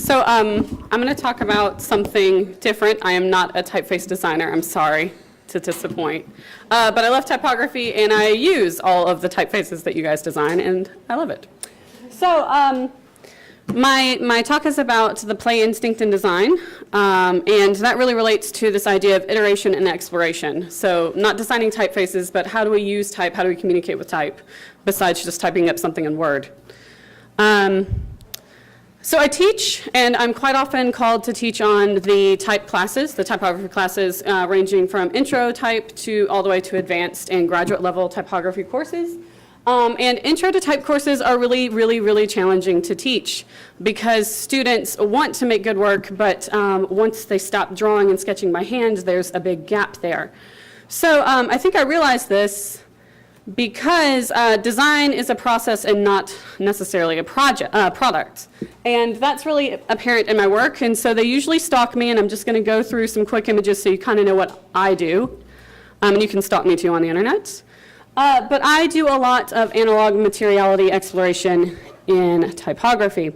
So I'm going to talk about something different. I am not a typeface designer. I'm sorry to disappoint. But I love typography, and I use all of the typefaces that you guys design, and I love it. So my talk is about the play instinct in design, and that really relates to this idea of iteration and exploration. So not designing typefaces, but how do we use type, how do we communicate with type, besides just typing up something in Word. So I teach, and I'm quite often called to teach on the type classes, the typography classes, ranging from intro type to all the way to advanced and graduate level typography courses. And intro to type courses are really challenging to teach because students want to make good work, but once they stop drawing and sketching by hand, there's a big gap there. So I think I realized this because design is a process and not necessarily a product. And that's really apparent in my work, and so they usually stalk me, and I'm just going to go through some quick images so you kind of know what I do. And you can stalk me too on the internet. But I do a lot of analog materiality exploration in typography.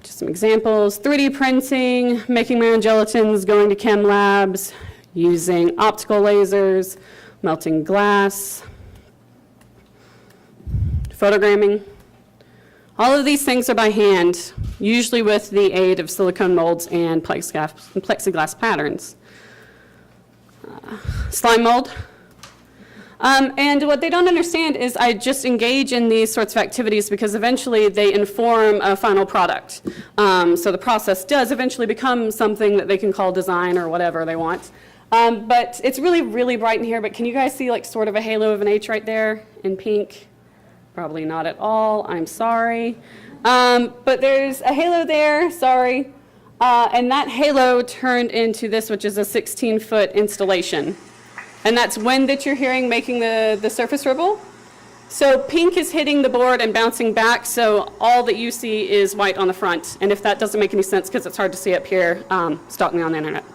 Just some examples: 3D printing, making my own gelatins, going to chem labs, using optical lasers, melting glass, photogramming. All of these things are by hand, usually with the aid of silicone molds and plexiglass patterns. Slime mold. And what they don't understand is I just engage in these sorts of activities because eventually they inform a final product. So the process does eventually become something that they can call design or whatever they want. But it's really bright in here, but can you guys see like sort of a halo of an H right there in pink? Probably not at all, I'm sorry. But there's a halo there, sorry. And that halo turned into this, which is a 16-foot installation. And that's wind that you're hearing making the surface ripple. So pink is hitting the board and bouncing back, so all that you see is white on the front. And if that doesn't make any sense because it's hard to see up here, stalk me on the internet.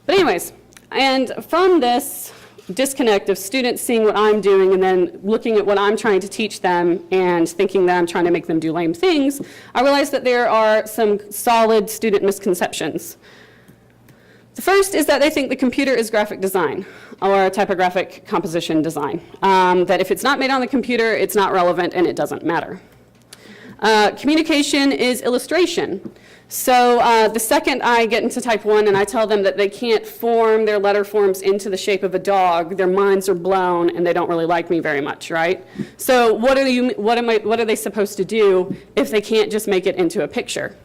But anyways, and from this disconnect of students seeing what I'm doing and then looking at what I'm trying to teach them and thinking that I'm trying to make them do lame things, I realized that there are some solid student misconceptions. The first is that they think the computer is graphic design or typographic composition design, that if it's not made on the computer, it's not relevant and it doesn't matter. Communication is illustration. So the second I get into type 1 and I tell them that they can't form their letter forms into the shape of a dog, their minds are blown and they don't really like me very much, right? So what are they supposed to do if they can't just make it into a picture?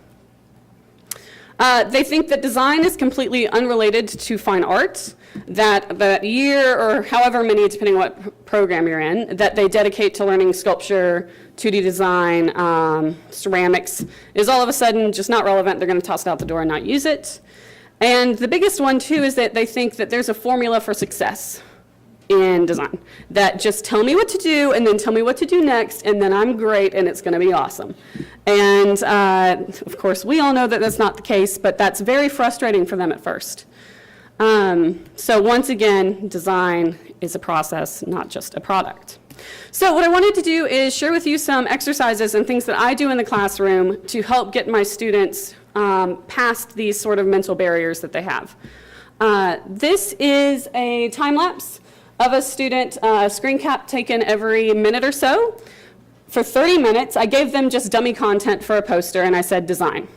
They think that design is completely unrelated to fine art, that year or however many, depending on what program you're in, that they dedicate to learning sculpture, 2D design, ceramics, is all of a sudden just not relevant. They're going to toss it out the door and not use it. And the biggest one, too, is that they think that there's a formula for success in design, that just tell me what to do and then tell me what to do next, and then I'm great and it's going to be awesome. And of course, we all know that that's not the case, but that's very frustrating for them at first. So once again, design is a process, not just a product. So what I wanted to do is share with you some exercises and things that I do in the classroom to help get my students past these sort of mental barriers that they have. This is a time lapse of a student screen cap taken every minute or so. For 30 minutes, I gave them just dummy content for a poster, and I said design.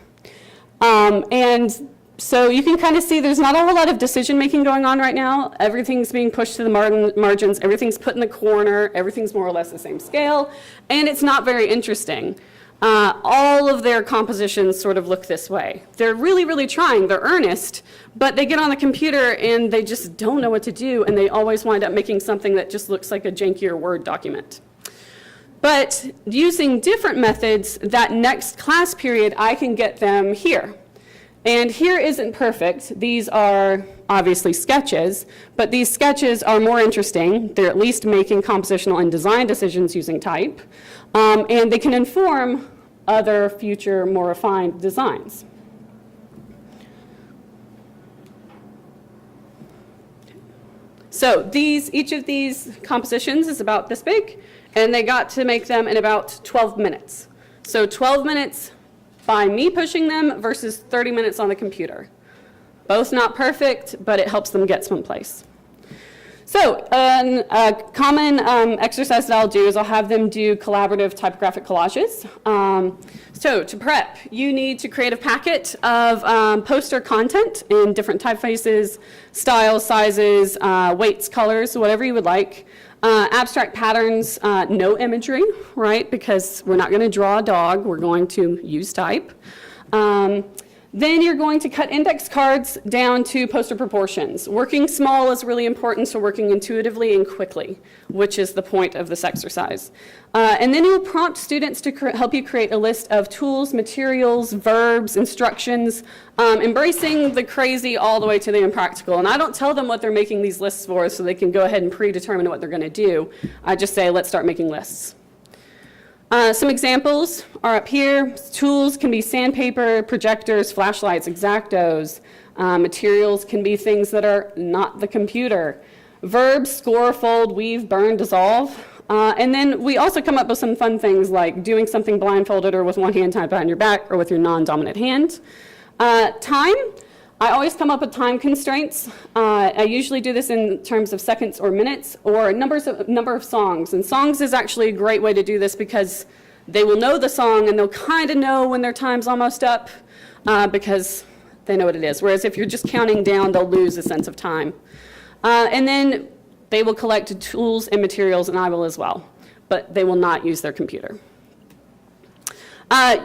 And so you can kind of see there's not a whole lot of decision making going on right now. Everything's being pushed to the margins, everything's put in the corner, everything's more or less the same scale, and it's not very interesting. All of their compositions sort of look this way. They're really trying, they're earnest, but they get on the computer and they just don't know what to do, and they always wind up making something that just looks like a jankier Word document. But using different methods, that next class period, I can get them here. And here isn't perfect. These are obviously sketches, but these sketches are more interesting. They're at least making compositional and design decisions using type, and they can inform other future, more refined designs. So each of these compositions is about this big, and they got to make them in about 12 minutes. So 12 minutes by me pushing them versus 30 minutes on the computer. Both not perfect, but it helps them get someplace. So a common exercise that I'll do is I'll have them do collaborative typographic collages. So to prep, you need to create a packet of poster content in different typefaces, styles, sizes, weights, colors, whatever you would like. Abstract patterns, no imagery, right? Because we're not going to draw a dog, we're going to use type. Then you're going to cut index cards down to poster proportions. Working small is really important, so working intuitively and quickly, which is the point of this exercise. And then you'll prompt students to help you create a list of tools, materials, verbs, instructions, embracing the crazy all the way to the impractical. And I don't tell them what they're making these lists for so they can go ahead and predetermine what they're going to do. I just say, let's start making lists. Some examples are up here. Tools can be sandpaper, projectors, flashlights, X-Actos. Materials can be things that are not the computer. Verbs, score, fold, weave, burn, dissolve. And then we also come up with some fun things like doing something blindfolded or with one hand tied behind your back or with your non-dominant hand. Time. I always come up with time constraints. I usually do this in terms of seconds or minutes or number of songs. And songs is actually a great way to do this because they will know the song and they'll kind of know when their time's almost up because they know what it is. Whereas if you're just counting down, they'll lose a sense of time. And then they will collect tools and materials, and I will as well. But they will not use their computer.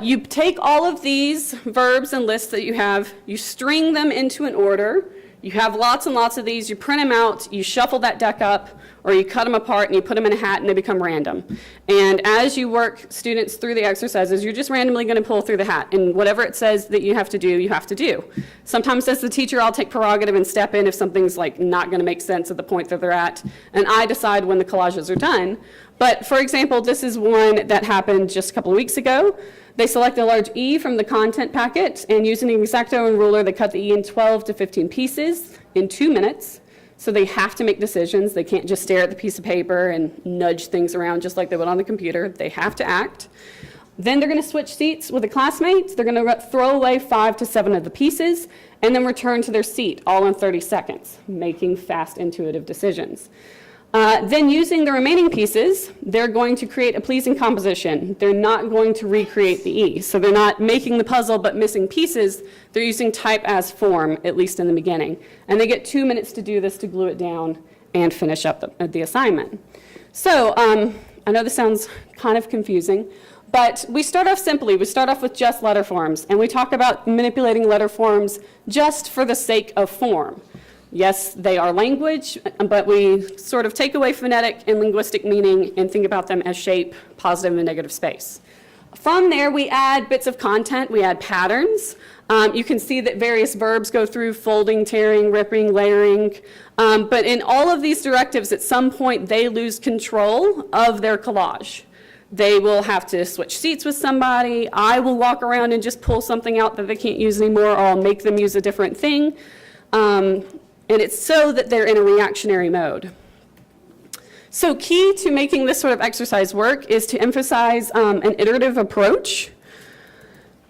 You take all of these verbs and lists that you have, you string them into an order. You have lots and lots of these, you print them out, you shuffle that deck up, or you cut them apart and you put them in a hat and they become random. And as you work students through the exercises, you're just randomly going to pull through the hat. And whatever it says that you have to do, you have to do. Sometimes as the teacher, I'll take prerogative and step in if something's like not going to make sense at the point that they're at. And I decide when the collages are done. But for example, this is one that happened just a couple of weeks ago. They select a large E from the content packet, and using an X-Acto and ruler, they cut the E in 12 to 15 pieces in 2 minutes. So they have to make decisions. They can't just stare at the piece of paper and nudge things around just like they would on the computer. They have to act. Then they're going to switch seats with a classmate. They're going to throw away 5 to 7 of the pieces and then return to their seat, all in 30 seconds, making fast, intuitive decisions. Then using the remaining pieces, they're going to create a pleasing composition. They're not going to recreate the E. So they're not making the puzzle but missing pieces. They're using type as form, at least in the beginning. And they get 2 minutes to do this to glue it down and finish up the assignment. So I know this sounds kind of confusing, but we start off simply. We start off with just letter forms, and we talk about manipulating letter forms just for the sake of form. Yes, they are language, but we sort of take away phonetic and linguistic meaning and think about them as shape, positive and negative space. From there, we add bits of content. We add patterns. You can see that various verbs go through folding, tearing, ripping, layering. But in all of these directives, at some point, they lose control of their collage. They will have to switch seats with somebody. I will walk around and just pull something out that they can't use anymore, or I'll make them use a different thing. And it's so that they're in a reactionary mode. So key to making this sort of exercise work is to emphasize an iterative approach.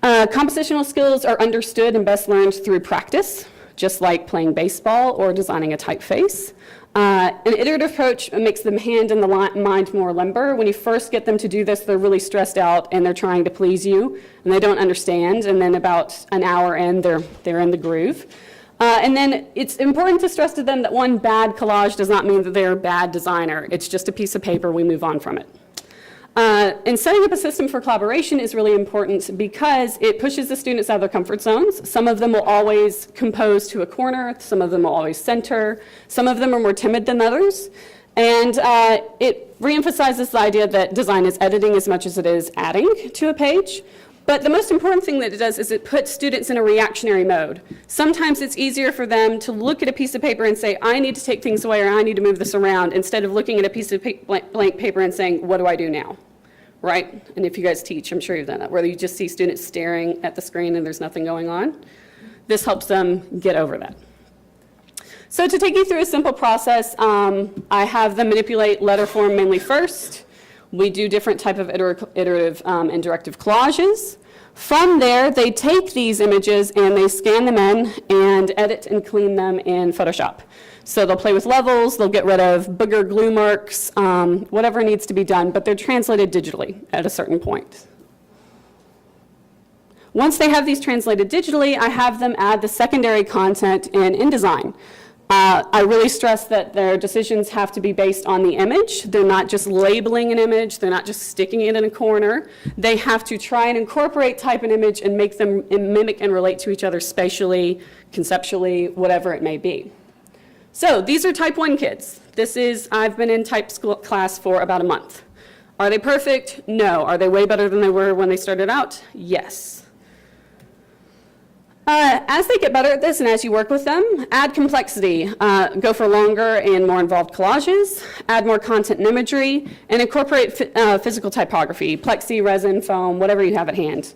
Compositional skills are understood and best learned through practice, just like playing baseball or designing a typeface. An iterative approach makes the hand and the mind more limber. When you first get them to do this, they're really stressed out and they're trying to please you and they don't understand. And then about an hour in, they're in the groove. And then it's important to stress to them that one bad collage does not mean that they're a bad designer. It's just a piece of paper. We move on from it. And setting up a system for collaboration is really important because it pushes the students out of their comfort zones. Some of them will always compose to a corner. Some of them will always center. Some of them are more timid than others. And it reemphasizes the idea that design is editing as much as it is adding to a page. But the most important thing that it does is it puts students in a reactionary mode. Sometimes it's easier for them to look at a piece of paper and say, I need to take things away or I need to move this around, instead of looking at a piece of blank paper and saying, what do I do now? Right? And if you guys teach, I'm sure you've done that, where you just see students staring at the screen and there's nothing going on. This helps them get over that. So to take you through a simple process, I have them manipulate letter form mainly first. We do different type of iterative and directive collages. From there, they take these images and they scan them in and edit and clean them in Photoshop. So they'll play with levels, they'll get rid of booger glue marks, whatever needs to be done, but they're translated digitally at a certain point. Once they have these translated digitally, I have them add the secondary content in InDesign. I really stress that their decisions have to be based on the image. They're not just labeling an image, they're not just sticking it in a corner. They have to try and incorporate type and image and make them mimic and relate to each other spatially, conceptually, whatever it may be. So these are type 1 kids. I've been in type school class for about a month. Are they perfect? No. Are they way better than they were when they started out? Yes. As they get better at this and as you work with them, add complexity. Go for longer and more involved collages, add more content and imagery, and incorporate physical typography, plexi, resin, foam, whatever you have at hand.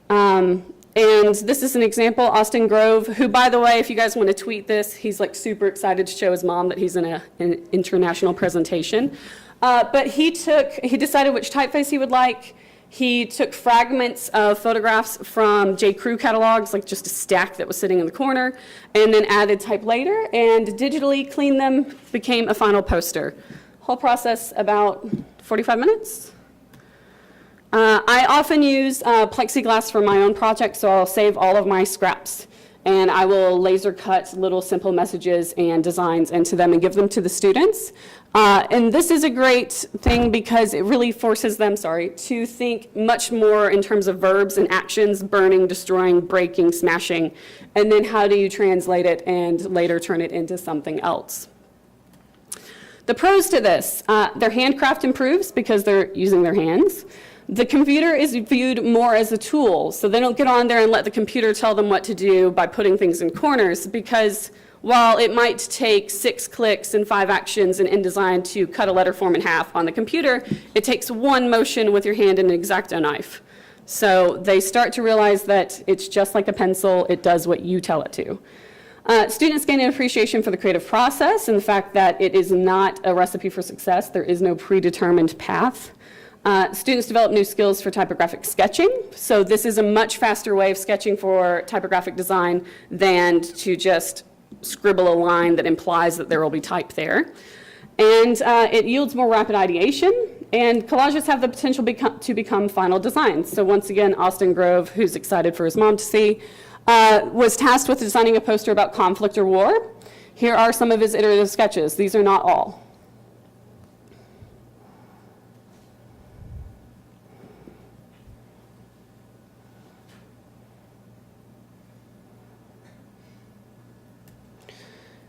And this is an example, Austin Grove, who, by the way, if you guys want to tweet this, he's like super excited to show his mom that he's in an international presentation. But he decided which typeface he would like. He took fragments of photographs from J. Crew catalogs, like just a stack that was sitting in the corner, and then added type later, and digitally cleaned them, became a final poster. Whole process about 45 minutes. I often use plexiglass for my own project, so I'll save all of my scraps. And I will laser cut little simple messages and designs into them and give them to the students. And this is a great thing because it really forces them, to think much more in terms of verbs and actions, burning, destroying, breaking, smashing, and then how do you translate it and later turn it into something else. The pros to this, their handcraft improves because they're using their hands. The computer is viewed more as a tool, so they don't get on there and let the computer tell them what to do by putting things in corners, because while it might take 6 clicks and 5 actions in InDesign to cut a letter form in half on the computer, it takes 1 motion with your hand and an X-Acto knife. So they start to realize that it's just like a pencil, it does what you tell it to. Students gain an appreciation for the creative process and the fact that it is not a recipe for success. There is no predetermined path. Students develop new skills for typographic sketching. So this is a much faster way of sketching for typographic design than to just scribble a line that implies that there will be type there. And it yields more rapid ideation, and collages have the potential to become final designs. So once again, Austin Grove, who's excited for his mom to see, was tasked with designing a poster about conflict or war. Here are some of his iterative sketches. These are not all.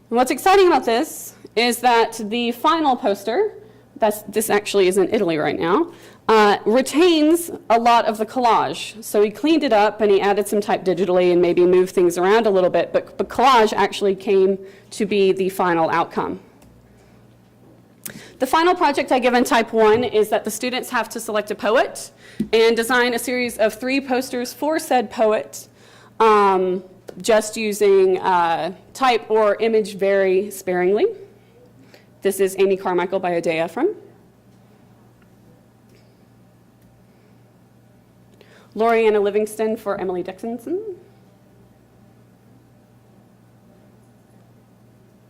And what's exciting about this is that the final poster, this actually is in Italy right now, retains a lot of the collage. So he cleaned it up and he added some type digitally and maybe moved things around a little bit, but the collage actually came to be the final outcome. The final project I give in type 1 is that the students have to select a poet and design a series of 3 posters for said poet, just using type or image very sparingly. This is Amy Carmichael by Ade Ephraim. Lorianna Livingston for Emily Dickinson.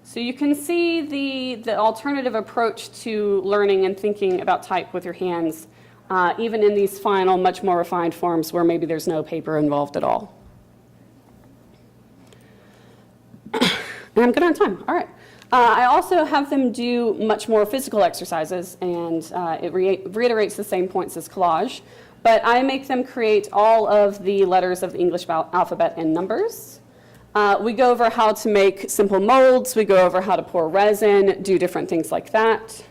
So you can see the alternative approach to learning and thinking about type with your hands, even in these final, much more refined forms where maybe there's no paper involved at all. And I'm good on time. All right. I also have them do much more physical exercises, and it reiterates the same points as collage. But I make them create all of the letters of the English alphabet in numbers. We go over how to make simple molds. We go over how to pour resin, do different things like that.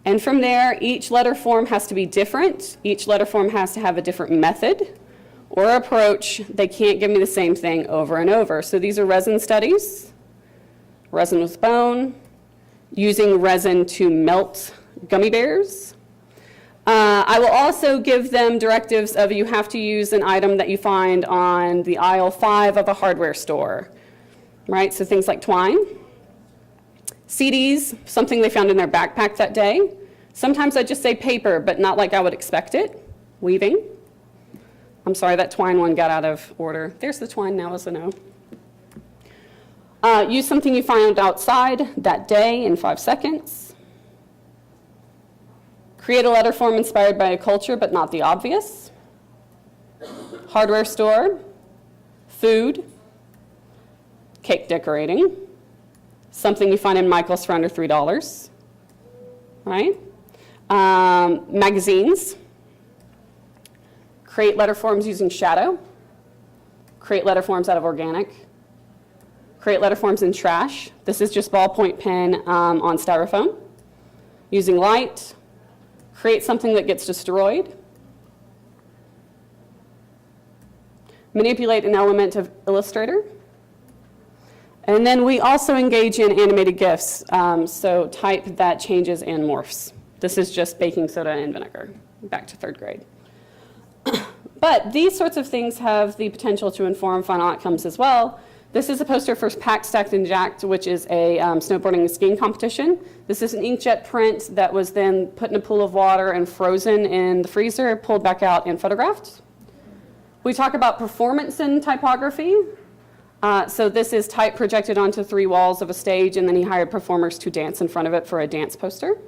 And from there, each letter form has to be different. Each letter form has to have a different method or approach. They can't give me the same thing over and over. So these are resin studies, resin with bone, using resin to melt gummy bears. I will also give them directives of you have to use an item that you find on the aisle 5 of a hardware store, right? So things like twine. CDs, something they found in their backpack that day. Sometimes I just say paper, but not like I would expect it. weaving. I'm sorry, that twine one got out of order. There's the twine now as a no. Use something you find outside that day in 5 seconds. Create a letter form inspired by a culture, but not the obvious. Hardware store, food, cake decorating, something you find in Michael's for under $3, right? Magazines. Create letter forms using shadow. Create letter forms out of organic. Create letter forms in trash. This is just ballpoint pen on styrofoam. Using light. Create something that gets destroyed. Manipulate an element of Illustrator. And then we also engage in animated GIFs, so type that changes and morphs. This is just baking soda and vinegar, back to 3rd grade. But these sorts of things have the potential to inform final outcomes as well. This is a poster for Packed, Stacked, and Jacked, which is a snowboarding and skiing competition. This is an inkjet print that was then put in a pool of water and frozen in the freezer, pulled back out and photographed. We talk about performance in typography. So this is type projected onto 3 walls of a stage, and then he hired performers to dance in front of it for a dance poster.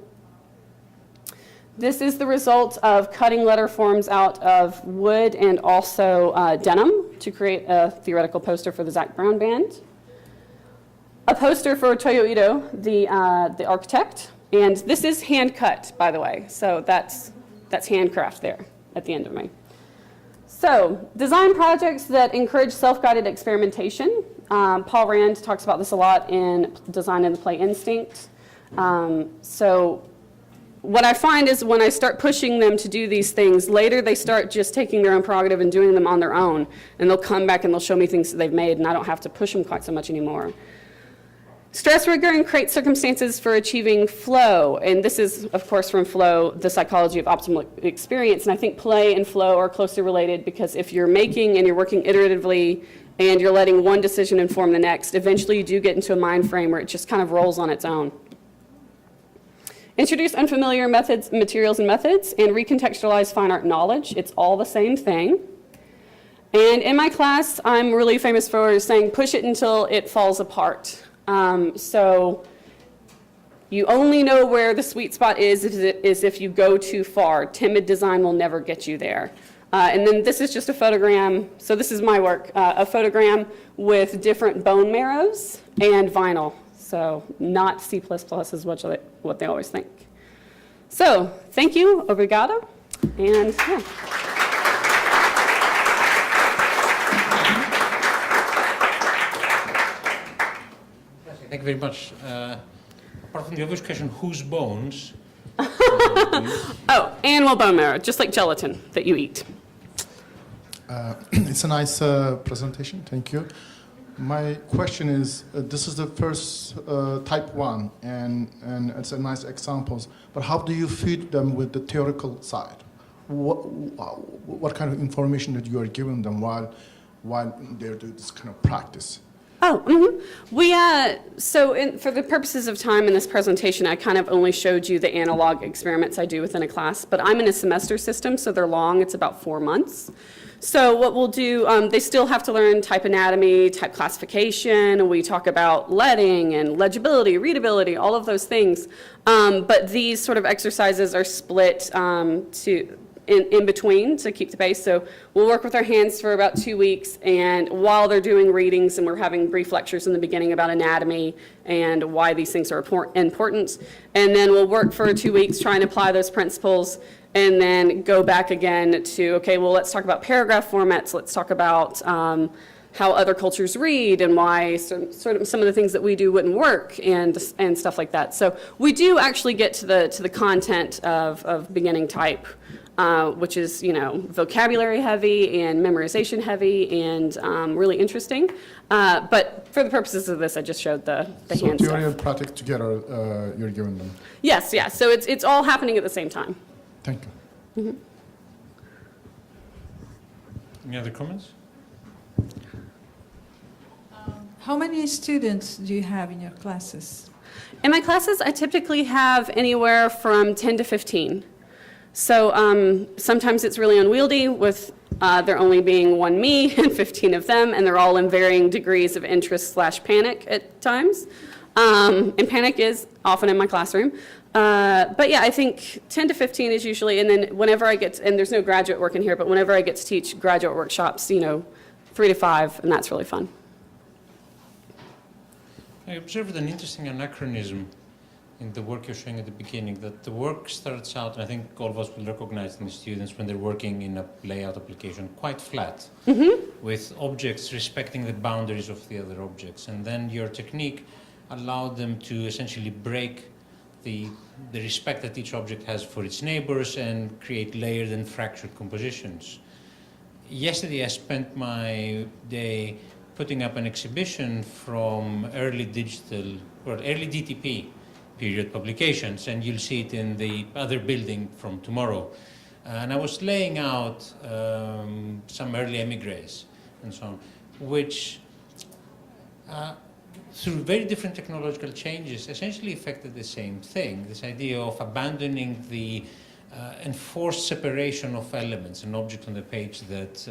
This is the result of cutting letter forms out of wood and also denim to create a theoretical poster for the Zac Brown Band. A poster for Toyo Ito, the architect. And this is hand cut, by the way. So that's handcraft there at the end of me. So design projects that encourage self-guided experimentation. Paul Rand talks about this a lot in Design and the Play Instinct. So what I find is when I start pushing them to do these things, later they start just taking their own prerogative and doing them on their own. And they'll come back and they'll show me things that they've made, and I don't have to push them quite so much anymore. Stress, rigor, and create circumstances for achieving flow. And this is, of course, from flow, the psychology of optimal experience. And I think play and flow are closely related, because if you're making and you're working iteratively and you're letting one decision inform the next, eventually you do get into a mind frame where it just kind of rolls on its own. Introduce unfamiliar methods, materials and methods, and recontextualize fine art knowledge. It's all the same thing. And in my class, I'm really famous for saying push it until it falls apart. So you only know where the sweet spot is if you go too far. Timid design will never get you there. And then this is just a photogram. So this is my work, a photogram with different bone marrows and vinyl. So not C++ is what they always think. So thank you, obrigado, and yeah. Thank you very much. Apart from the obvious question, whose bones? Oh, animal bone marrow, just like gelatin that you eat. It's a nice presentation, thank you. My question is, this is the first type 1, and it's a nice examples, but how do you feed them with the theoretical side? What kind of information that you are giving them while they're doing this kind of practice? Oh, for the purposes of time in this presentation, I kind of only showed you the analog experiments I do within a class, but I'm in a semester system, so they're long, it's about 4 months. So what we'll do, they still have to learn type anatomy, type classification, we talk about leading and legibility, readability, all of those things, but these sort of exercises are split in between to keep the pace. So we'll work with our hands for about 2 weeks, and while they're doing readings and we're having brief lectures in the beginning about anatomy and why these things are important, and then we'll work for 2 weeks trying to apply those principles, and then go back again to, okay, well, let's talk about paragraph formats, let's talk about how other cultures read and why sort of some of the things that we do wouldn't work and stuff like that. So we do actually get to the content of beginning type, which is, vocabulary heavy and memorization heavy and really interesting. But for the purposes of this, I just showed the hand stuff. So theory and practice together, you're giving them? Yes. So it's all happening at the same time. Thank you. Mm-hmm. Any other comments? How many students do you have in your classes? In my classes, I typically have anywhere from 10 to 15. So sometimes it's really unwieldy with there only being one me and 15 of them, and they're all in varying degrees of interest/panic at times. And panic is often in my classroom. But yeah, I think 10 to 15 is usually, and then whenever I get, and there's no graduate work in here, but whenever I get to teach graduate workshops, 3 to 5, and that's really fun. I observed an interesting anachronism in the work you're showing at the beginning, that the work starts out, and I think all of us will recognize in the students when they're working in a layout application, quite flat, with objects respecting the boundaries of the other objects. And then your technique allowed them to essentially break the respect that each object has for its neighbors and create layered and fractured compositions. Yesterday, I spent my day putting up an exhibition from early DTP period publications, and you'll see it in the other building from tomorrow. And I was laying out some early emigres and so on, which through very different technological changes essentially affected the same thing, this idea of abandoning the enforced separation of elements and objects on the page that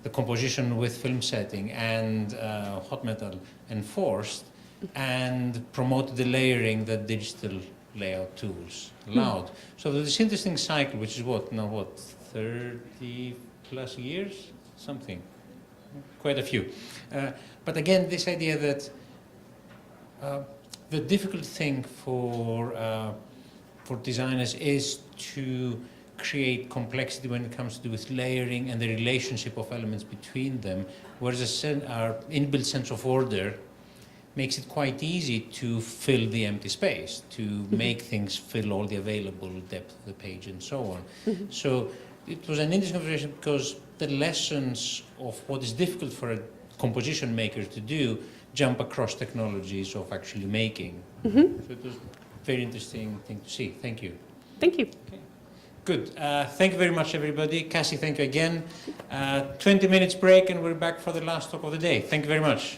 the composition with film setting and hot metal enforced, and promoted the layering that digital layout tools allowed. So there's this interesting cycle, which is 30 plus years? Something. Quite a few. But again, this idea that the difficult thing for designers is to create complexity when it comes to do with layering and the relationship of elements between them, whereas our inbuilt sense of order makes it quite easy to fill the empty space, to make things fill all the available depth of the page and so on. So it was an interesting conversation because the lessons of what is difficult for a composition maker to do jump across technologies of actually making. So it was a very interesting thing to see. Thank you. Thank you. Okay. Good. Thank you very much, everybody. Cassie, thank you again. 20 minutes break, and we're back for the last talk of the day. Thank you very much.